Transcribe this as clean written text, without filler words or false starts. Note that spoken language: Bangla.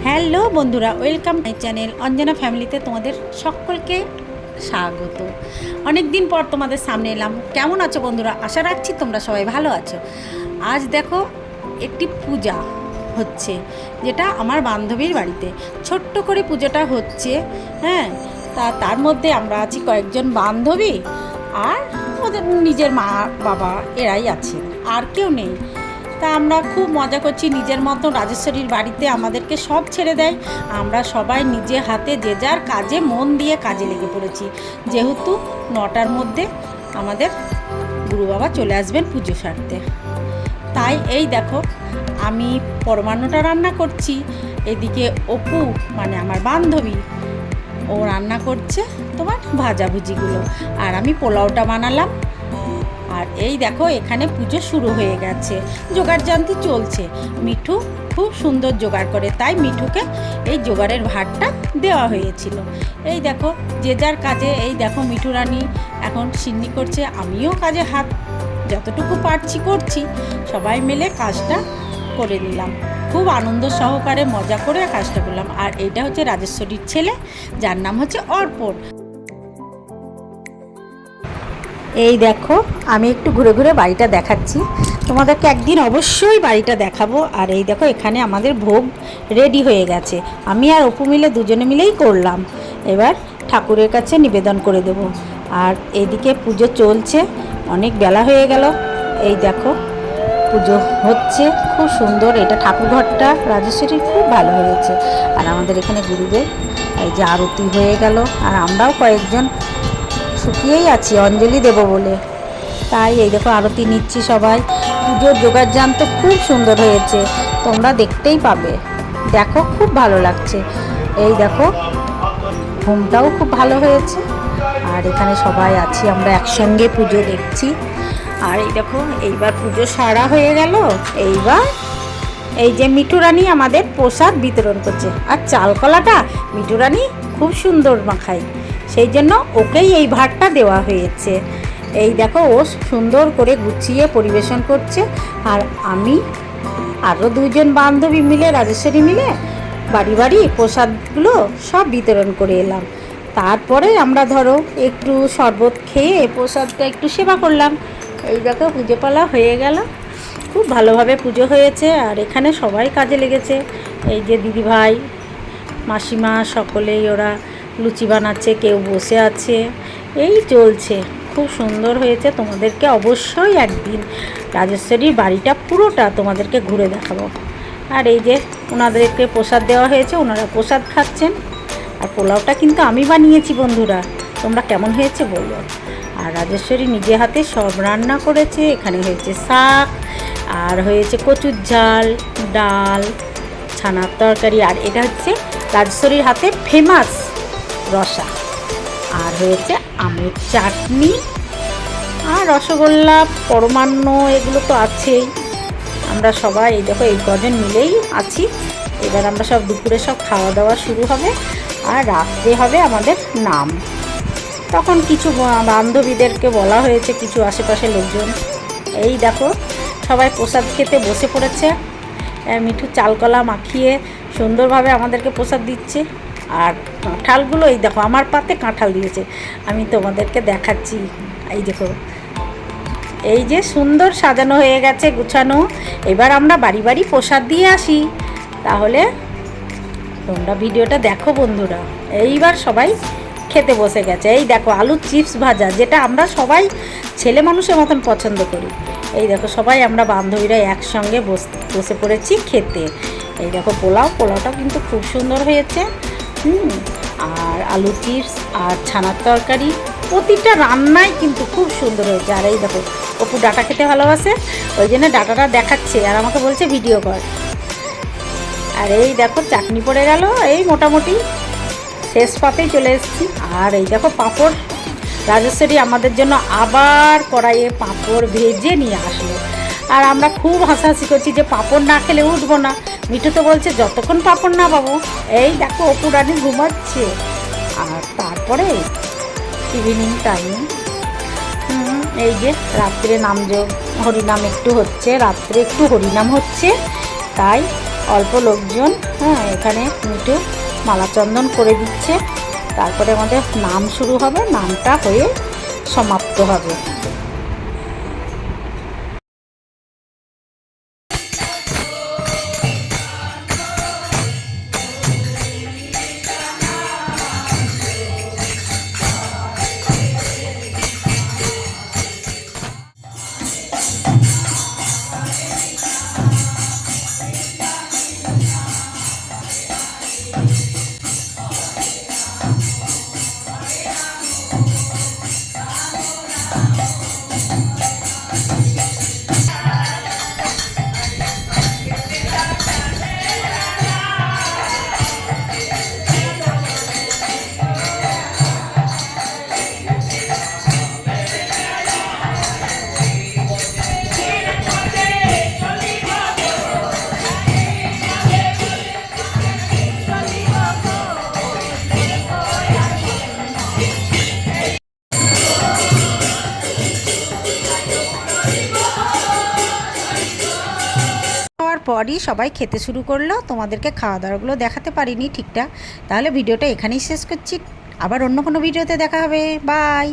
হ্যালো বন্ধুরা, ওয়েলকাম মাই চ্যানেল অঞ্জনা ফ্যামিলিতে তোমাদের সকলকে স্বাগত। অনেক দিন পর তোমাদের সামনে এলাম। কেমন আছো বন্ধুরা? আশা রাখছি তোমরা সবাই ভালো আছো। আজ দেখো একটি পূজা হচ্ছে, যেটা আমার বান্ধবীর বাড়িতে ছোট্ট করে পুজোটা হচ্ছে। হ্যাঁ, তার মধ্যে আমরা আছি কয়েকজন বান্ধবী, আর ওদের নিজের মা বাবা এরাই আছে, আর কেউ নেই। তা আমরা খুব মজা করছি নিজের মতো। রাজেশ্বরীর বাড়িতে আমাদেরকে সব ছেড়ে দেয়, আমরা সবাই নিজে হাতে যে যার কাজে মন দিয়ে কাজে লেগে পড়েছি, যেহেতু 9টার মধ্যে আমাদের গুরু বাবা চলে আসবেন পুজো সারতে। তাই এই দেখো আমি পরমান্নটা রান্না করছি, এদিকে অপু মানে আমার বান্ধবী ও রান্না করছে তোমার ভাজাভুজিগুলো, আর আমি পোলাওটা বানালাম। আর এই দেখো এখানে পুজো শুরু হয়ে গেছে, জোগাড়যন্ত্র চলছে। মিঠু খুব সুন্দর জোগাড় করে, তাই মিঠুকে এই জোগাড়ের ভারটা দেওয়া হয়েছিল। এই দেখো যে যার কাজে, এই দেখো মিঠু রানী এখন সিন্নি করছে, আমিও কাজে হাত যতটুকু পারছি করছি। সবাই মিলে কাজটা করে নিলাম, খুব আনন্দ সহকারে মজা করে কাজটা করলাম। আর এইটা হচ্ছে রাজেশ্বরীর ছেলে, যার নাম হচ্ছে অর্পণ। এই দেখো আমি একটু ঘুরে ঘুরে বাড়িটা দেখাচ্ছি তোমাদেরকে, একদিন অবশ্যই বাড়িটা দেখাবো। আর এই দেখো এখানে আমাদের ভোগ রেডি হয়ে গেছে, আমি আর অপু মিলে দুজনে মিলেই করলাম। এবার ঠাকুরের কাছে নিবেদন করে দেব। আর এইদিকে পুজো চলছে, অনেক বেলা হয়ে গেল। এই দেখো পুজো হচ্ছে খুব সুন্দর। এটা ঠাকুর ঘরটা রাজেশ্বরীর খুব ভালো হয়েছে। আর আমাদের এখানে গুরুদেব এই যে আরতি হয়ে গেল, আর আমরাও কয়েকজন শুকিয়েই আছি অঞ্জলি দেব বলে। তাই এই দেখো আরতি নিচ্ছি সবাই। পুজোর জোগাড়যন্ত্র খুব সুন্দর হয়েছে, তোমরা দেখতেই পাবে। দেখো খুব ভালো লাগছে। এই দেখো হোমটাও খুব ভালো হয়েছে। আর এখানে সবাই আছি আমরা একসঙ্গে পুজো দেখছি। আর এই দেখো এইবার পুজো সারা হয়ে গেল। এইবার এই যে মিঠু রানী আমাদের প্রসাদ বিতরণ করছে, আর চালকলাটা মিঠু রানী খুব সুন্দর মাখায়, সেই জন্য ওকেই এই ভাতটা দেওয়া হয়েছে। এই দেখো ও সুন্দর করে গুছিয়ে পরিবেশন করছে। আর আমি আরও দুজন বান্ধবী মিলে রাজেশ্বরী মিলে বাড়ি বাড়ি প্রসাদগুলো সব বিতরণ করে এলাম। তারপরে আমরা ধরো একটু শরবত খেয়ে প্রসাদটা একটু সেবা করলাম। এই দেখো পুজো পালা হয়ে গেল, খুব ভালোভাবে পুজো হয়েছে। আর এখানে সবাই কাজে লেগেছে, এই যে দিদিভাই মাসিমা সকলেই ওরা লুচি বানাচ্ছে, কেউ বসে আছে, এই চলছে। খুব সুন্দর হয়েছে। তোমাদেরকে অবশ্যই একদিন রাজেশ্বরীর বাড়িটা পুরোটা তোমাদেরকে ঘুরে দেখাবো। আর এই যে ওনাদেরকে প্রসাদ দেওয়া হয়েছে, ওনারা প্রসাদ খাচ্ছেন। আর পোলাওটা কিন্তু আমি বানিয়েছি বন্ধুরা, তোমরা কেমন হয়েছে বলো। আর রাজেশ্বরী নিজে হাতে সব রান্না করেছে। এখানে হয়েছে শাক, আর হয়েছে কচুর ঝাল, ডাল, ছানার তরকারি, আর এটা হচ্ছে রাজেশ্বরীর হাতে ফেমাস রসা, আর হয়েছে আমের চাটনি, আর রসগোল্লা, পরমান্ন, এগুলো তো আছেই। আমরা সবাই এই দেখো এই কজন মিলেই আছি। এবার আমরা সব দুপুরে সব খাওয়া দাওয়া শুরু হবে, আর রাত্রে হবে আমাদের নাম। তখন কিছু বান্ধবীদেরকে বলা হয়েছে, কিছু আশেপাশে লোকজন। এই দেখো সবাই প্রসাদ খেতে বসে পড়েছে। মিঠু চালকলা মাখিয়ে সুন্দরভাবে আমাদেরকে প্রসাদ দিচ্ছে। আর কাঁঠালগুলো এই দেখো আমার পাতে কাঁঠাল দিয়েছে, আমি তোমাদেরকে দেখাচ্ছি। এই দেখো এই যে সুন্দর সাজানো হয়ে গেছে, গুছানো। এবার আমরা বাড়ি বাড়ি প্রসাদ দিয়ে আসি। তাহলে তোমরা ভিডিওটা দেখো বন্ধুরা। এইবার সবাই খেতে বসে গেছে। এই দেখো আলুর চিপস ভাজা, যেটা আমরা সবাই ছেলে মানুষের মতন পছন্দ করি। এই দেখো সবাই আমরা বান্ধবীরা একসঙ্গে বসে পড়েছি খেতে। এই দেখো পোলাওটা কিন্তু খুব সুন্দর হয়েছে। আর আলু চিপস আর ছানার তরকারি, প্রতিটা রান্নাই কিন্তু খুব সুন্দর হয়েছে। আর এই দেখো অপু ডাটা খেতে ভালোবাসে, ওই জন্য ডাটাটা দেখাচ্ছে আর আমাকে বলছে ভিডিও কর। আর এই দেখো চাটনি পড়ে গেল, এই মোটামুটি শেষ পাতেই চলে এসেছি। আর এই দেখো পাঁপড়, রাজেশ্বরী আমাদের জন্য আবার কড়াইয়ে পাঁপড় ভেজে নিয়ে আসলো। আর আমরা খুব হাসাহাসি করছি যে পাঁপড় না খেলে উঠবো না। মিঠু তো বলছে যতক্ষণ পাঁপড় না পাবো। এই দেখো অপু রানী ঘুমাচ্ছে। আর তারপরে ইভিনিং টাইম এই যে রাত্রে নামযোগ হরিনাম একটু হচ্ছে, রাত্রে একটু হরিনাম হচ্ছে, তাই অল্প লোকজন, হ্যাঁ, এখানে একটু মালা চন্দন করে দিচ্ছে। তারপরে আমাদের নাম শুরু হবে, নামটা হয়ে সমাপ্ত হবে। খাওয়ার পরই সবাই খেতে শুরু করলো। তোমাদেরকে খাওয়া দাওয়াগুলো দেখাতে পারিনি ঠিকঠাক, তাহলে ভিডিওটা এখানেই শেষ করছি। আবার অন্য কোনো ভিডিওতে দেখা হবে। বাই।